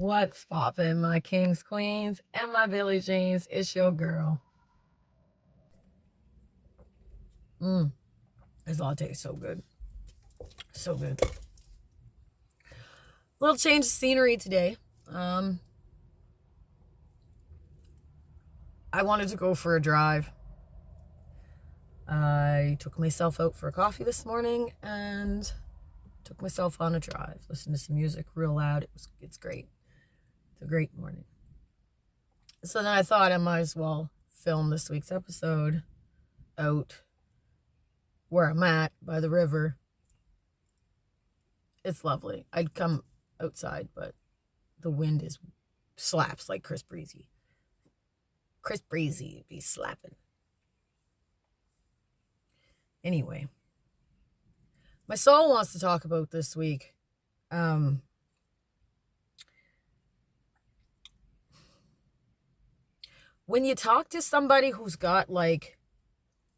What's poppin', my kings, queens, and my Billie Jeans? It's your girl. This latte is so good. So good. Little change of scenery today. I wanted to go for a drive. I took myself out for a coffee this morning and took myself on a drive. Listened to some music real loud. It's great. It's a great morning. So then I thought I might as well film this week's episode out where I'm at by the river. It's lovely. I'd come outside, but the wind slaps like Chris Breezy. Chris Breezy be slapping. Anyway, my soul wants to talk about this week. When you talk to somebody who's got like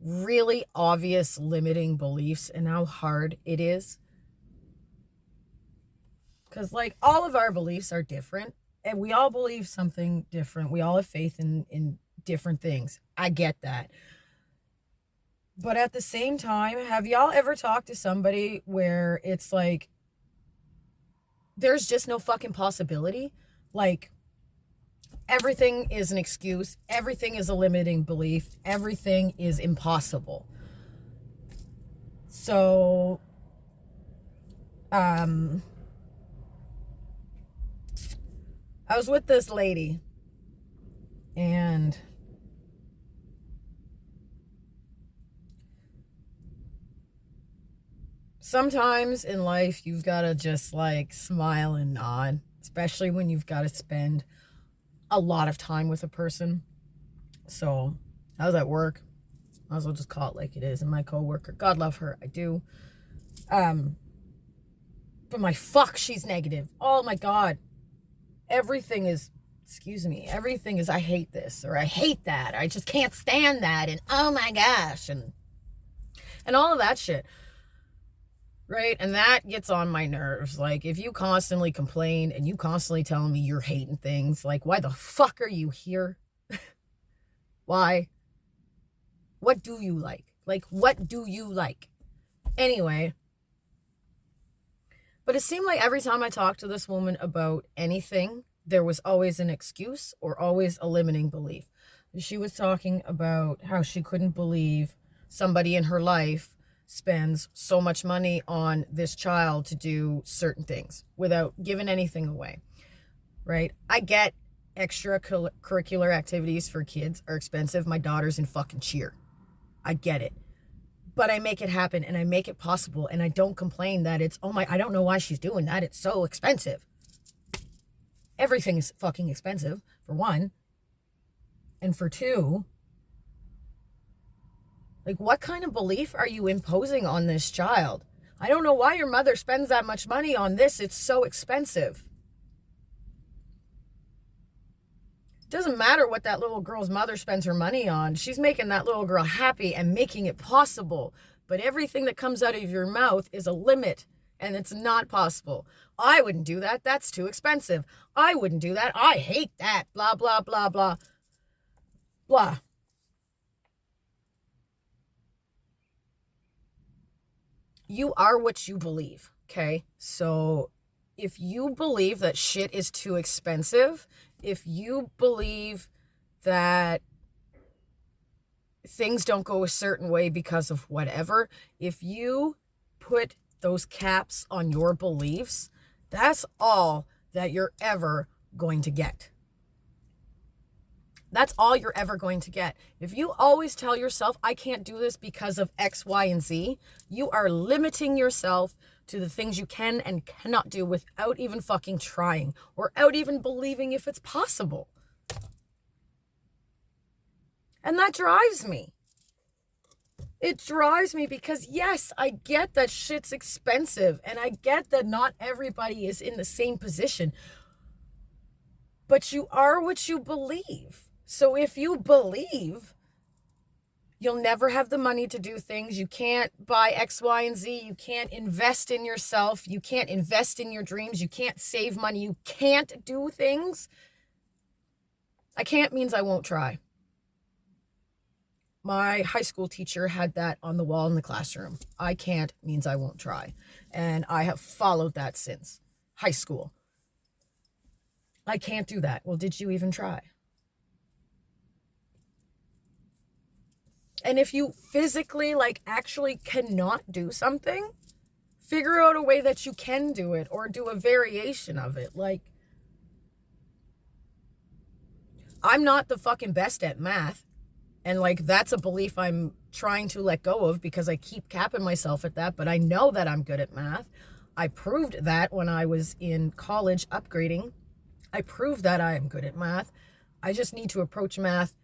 really obvious limiting beliefs and how hard it is, because like all of our beliefs are different and we all believe something different. We all have faith in different things. I get that. But at the same time, have y'all ever talked to somebody where it's like, there's just no fucking possibility? Like, everything is an excuse. Everything is a limiting belief. Everything is impossible. So, I was with this lady and sometimes in life you've got to just like smile and nod, especially when you've got to spend a lot of time with a person. So I was at work. Might as well just call it like it is. And my coworker, God love her, I do. But my fuck, she's negative. Oh my God. Everything is, everything is, I hate this or I hate that. I just can't stand that. And oh my gosh. And all of that shit. Right? And that gets on my nerves. Like, if you constantly complain and you constantly telling me you're hating things, like, why the fuck are you here? Why? What do you like? Like, what do you like? Anyway. But it seemed like every time I talked to this woman about anything, there was always an excuse or always a limiting belief. She was talking about how she couldn't believe somebody in her life spends so much money on this child to do certain things without giving anything away, right? I get extracurricular activities for kids are expensive. My daughter's in fucking cheer. I get it. But I make it happen and I make it possible and I don't complain that it's, oh my, I don't know why she's doing that. It's so expensive. Everything is fucking expensive, for one. And for two, like, what kind of belief are you imposing on this child? I don't know why your mother spends that much money on this. It's so expensive. It doesn't matter what that little girl's mother spends her money on. She's making that little girl happy and making it possible. But everything that comes out of your mouth is a limit, and it's not possible. I wouldn't do that. That's too expensive. I wouldn't do that. I hate that. Blah, blah, blah, blah. Blah. You are what you believe, okay? So if you believe that shit is too expensive, if you believe that things don't go a certain way because of whatever, if you put those caps on your beliefs, that's all that you're ever going to get. That's all you're ever going to get. If you always tell yourself, I can't do this because of X, Y, and Z, you are limiting yourself to the things you can and cannot do without even fucking trying or out even believing if it's possible. And that drives me. It drives me because, yes, I get that shit's expensive and I get that not everybody is in the same position. But you are what you believe. So if you believe You'll never have the money to do things. You can't buy X, Y, and Z. You can't invest in yourself. You can't invest in your dreams. You can't save money. You can't do things. I can't means I won't try. My high school teacher had that on the wall in the classroom. I can't means I won't try. And I have followed that since high school. I can't do that. Well, did you even try? And if you physically, actually cannot do something, figure out a way that you can do it or do a variation of it. I'm not the fucking best at math. And that's a belief I'm trying to let go of because I keep capping myself at that. But I know that I'm good at math. I proved that when I was in college upgrading. I proved that I am good at math. I just need to approach math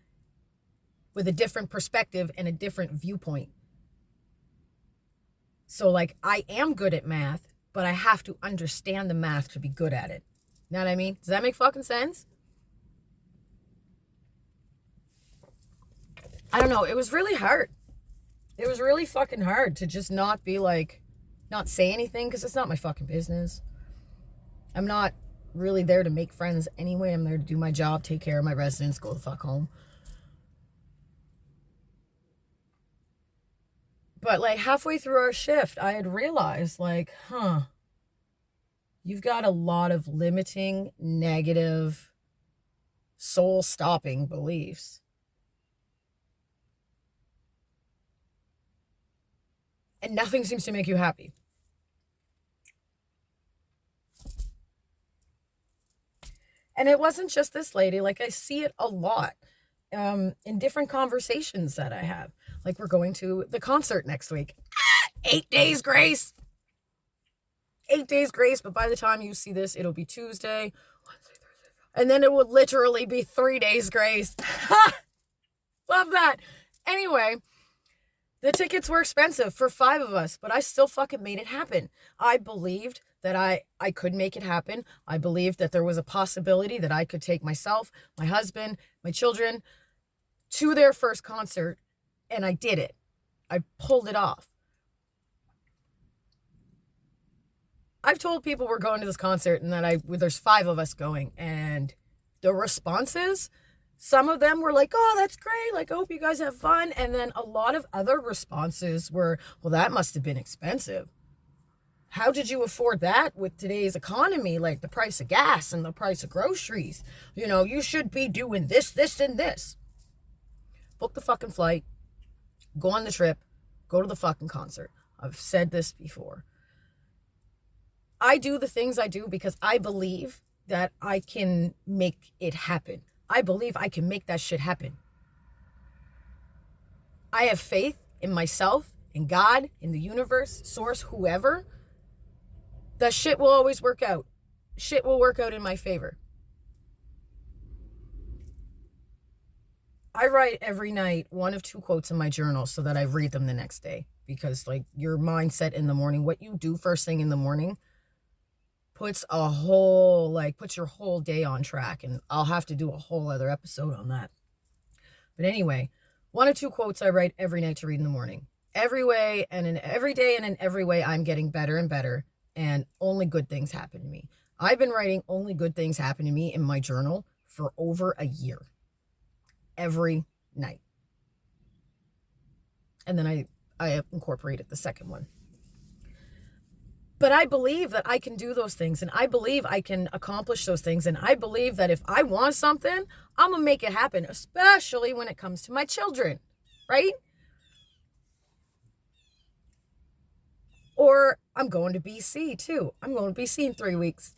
with a different perspective and a different viewpoint. So I am good at math, but I have to understand the math to be good at it. You know what I mean? Does that make fucking sense? I don't know. It was really hard. It was really fucking hard to just not be not say anything because it's not my fucking business. I'm not really there to make friends anyway. I'm there to do my job, take care of my residents, go the fuck home. But halfway through our shift, I had realized you've got a lot of limiting, negative, soul-stopping beliefs. And nothing seems to make you happy. And it wasn't just this lady. I see it a lot in different conversations that I have. We're going to the concert next week. 8 days grace. 8 days grace. But by the time you see this, it'll be Tuesday. Wednesday, Thursday. And then it would literally be 3 days grace. Love that. Anyway, the tickets were expensive for 5 of us, but I still fucking made it happen. I believed that I could make it happen. I believed that there was a possibility that I could take myself, my husband, my children to their first concert, and I did it. I pulled it off. I've told people we're going to this concert and that there's 5 of us going, and the responses, some of them were oh, that's great. I hope you guys have fun. And then a lot of other responses were, well, that must have been expensive. How did you afford that with today's economy? The price of gas and the price of groceries. You should be doing this, this, and this. Book the fucking flight. Go on the trip. Go to the fucking concert. I've said this before. I do the things I do because I believe that I can make it happen. I believe I can make that shit happen. I have faith in myself, in God, in the universe, source, whoever. That shit will always work out. Shit will work out in my favor. I write every night 1 of 2 quotes in my journal so that I read them the next day. Because your mindset in the morning, what you do first thing in the morning, puts your whole day on track. And I'll have to do a whole other episode on that. But anyway, 1 or 2 quotes I write every night to read in the morning. Every way and in every day and in every way, I'm getting better and better. And only good things happen to me. I've been writing only good things happen to me in my journal for over a year. Every night. And then I incorporated the second one. But I believe that I can do those things, and I believe I can accomplish those things, and I believe that if I want something, I'm going to make it happen, especially when it comes to my children, right? Or I'm going to BC too. I'm going to BC in 3 weeks.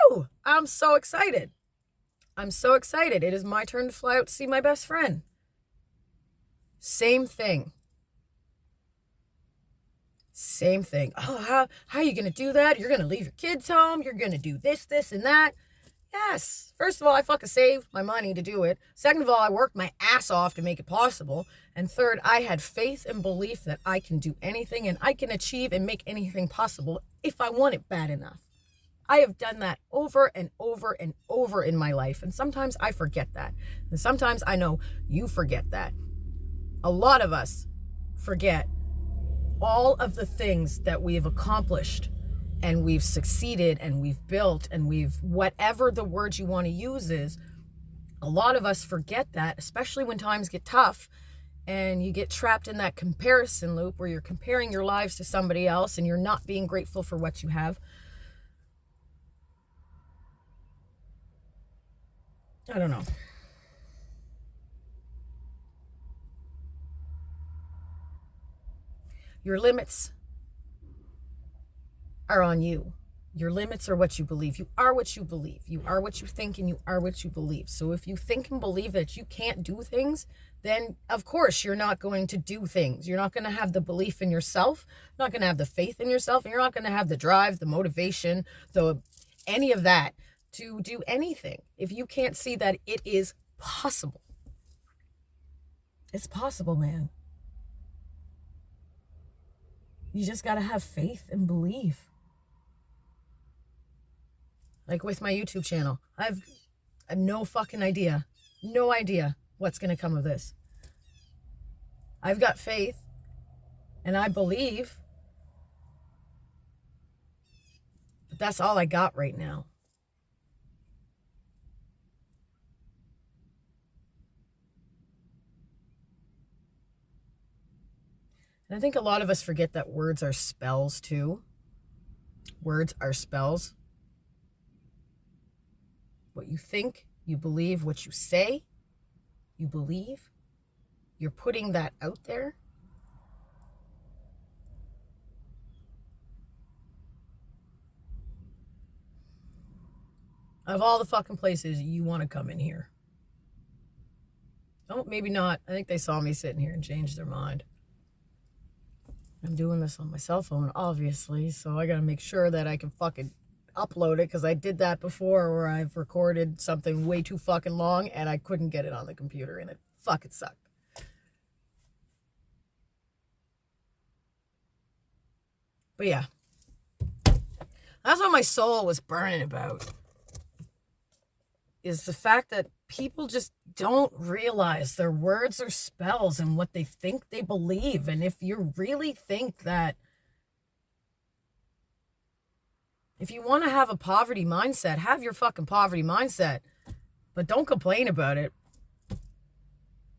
Woo! I'm so excited. I'm so excited. It is my turn to fly out to see my best friend. Same thing. Same thing. Oh, how are you going to do that? You're going to leave your kids home. You're going to do this, this, and that. Yes. First of all, I fucking saved my money to do it. Second of all, I worked my ass off to make it possible. And third, I had faith and belief that I can do anything and I can achieve and make anything possible if I want it bad enough. I have done that over and over and over in my life. And sometimes I forget that. And sometimes I know you forget that. A lot of us forget all of the things that we have accomplished and we've succeeded and we've built and we've, whatever the word you want to use is, a lot of us forget that, especially when times get tough and you get trapped in that comparison loop where you're comparing your lives to somebody else and you're not being grateful for what you have. I don't know. Your limits are on you. Your limits are what you believe. You are what you believe. You are what you think and you are what you believe. So if you think and believe that you can't do things, then of course you're not going to do things. You're not going to have the belief in yourself, not going to have the faith in yourself, and you're not going to have the drive, the motivation, any of that to do anything if you can't see that it is possible. It's possible, man. You just got to have faith and belief. Like with my YouTube channel, I've no fucking idea. No idea what's going to come of this. I've got faith and I believe. But that's all I got right now. And I think a lot of us forget that words are spells too. Words are spells. What you think, you believe. What you say, you believe. You're putting that out there. Of all the fucking places you want to come in here. Oh, maybe not. I think they saw me sitting here and changed their mind. I'm doing this on my cell phone, obviously, so I gotta make sure that I can fucking upload it, because I did that before where I've recorded something way too fucking long and I couldn't get it on the computer and it fucking sucked. But yeah, that's what my soul was burning about, is the fact that people just don't realize their words are spells and what they think they believe. And if you really think that, if you want to have a poverty mindset, have your fucking poverty mindset, but don't complain about it.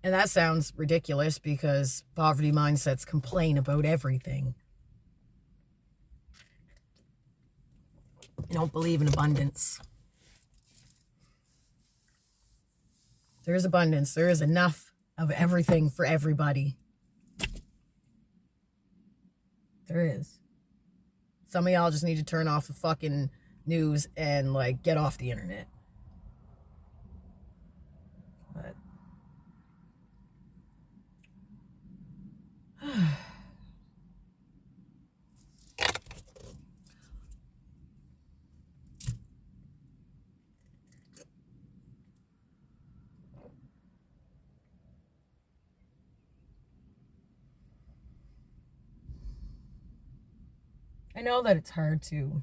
And that sounds ridiculous because poverty mindsets complain about everything. You don't believe in abundance. There is abundance. There is enough of everything for everybody. There is. Some of y'all just need to turn off the fucking news and like get off the internet. But I know that it's hard to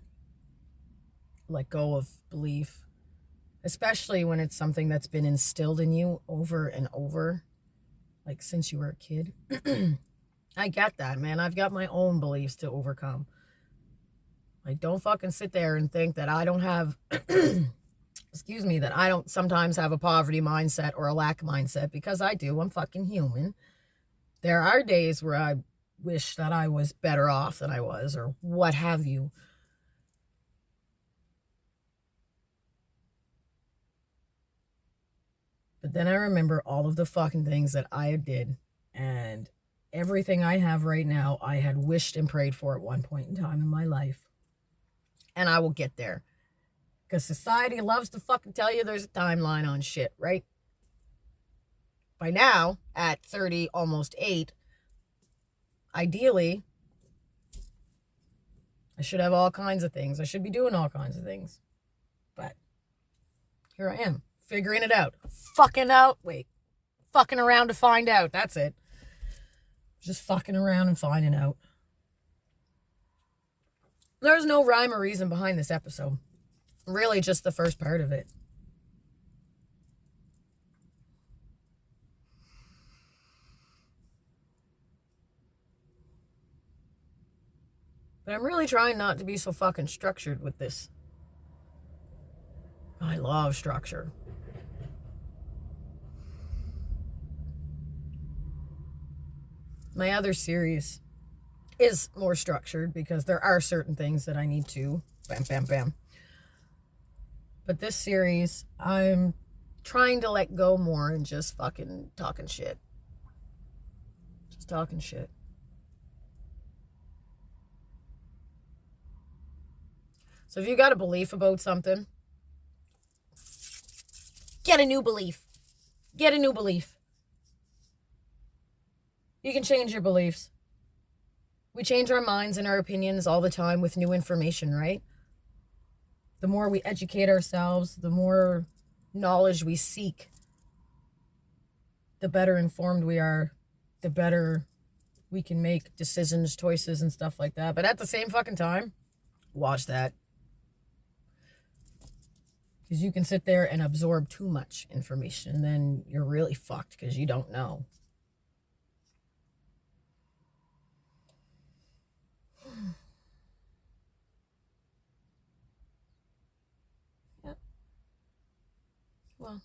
let go of belief, especially when it's something that's been instilled in you over and over, like since you were a kid. I get that, man. I've got my own beliefs to overcome. Like, don't fucking sit there and think that I don't have, excuse me, that I don't sometimes have a poverty mindset or a lack mindset, because I do. I'm fucking human. There are days where I wish that I was better off than I was, or what have you. But then I remember all of the fucking things that I did, and everything I have right now, I had wished and prayed for at one point in time in my life. And I will get there. Because society loves to fucking tell you there's a timeline on shit, right? By now, at 30, almost 8, ideally, I should have all kinds of things. I should be doing all kinds of things. But here I am, figuring it out. Fucking around to find out. That's it. Just fucking around and finding out. There's no rhyme or reason behind this episode. Really just the first part of it. But I'm really trying not to be so fucking structured with this. I love structure. My other series is more structured because there are certain things that I need to bam, bam, bam. But this series, I'm trying to let go more and just fucking talking shit. Just talking shit. So if you got a belief about something, get a new belief. Get a new belief. You can change your beliefs. We change our minds and our opinions all the time with new information, right? The more we educate ourselves, the more knowledge we seek, the better informed we are, the better we can make decisions, choices, and stuff like that. But at the same fucking time, watch that. Because you can sit there and absorb too much information, and then you're really fucked because you don't know. Yep. Well,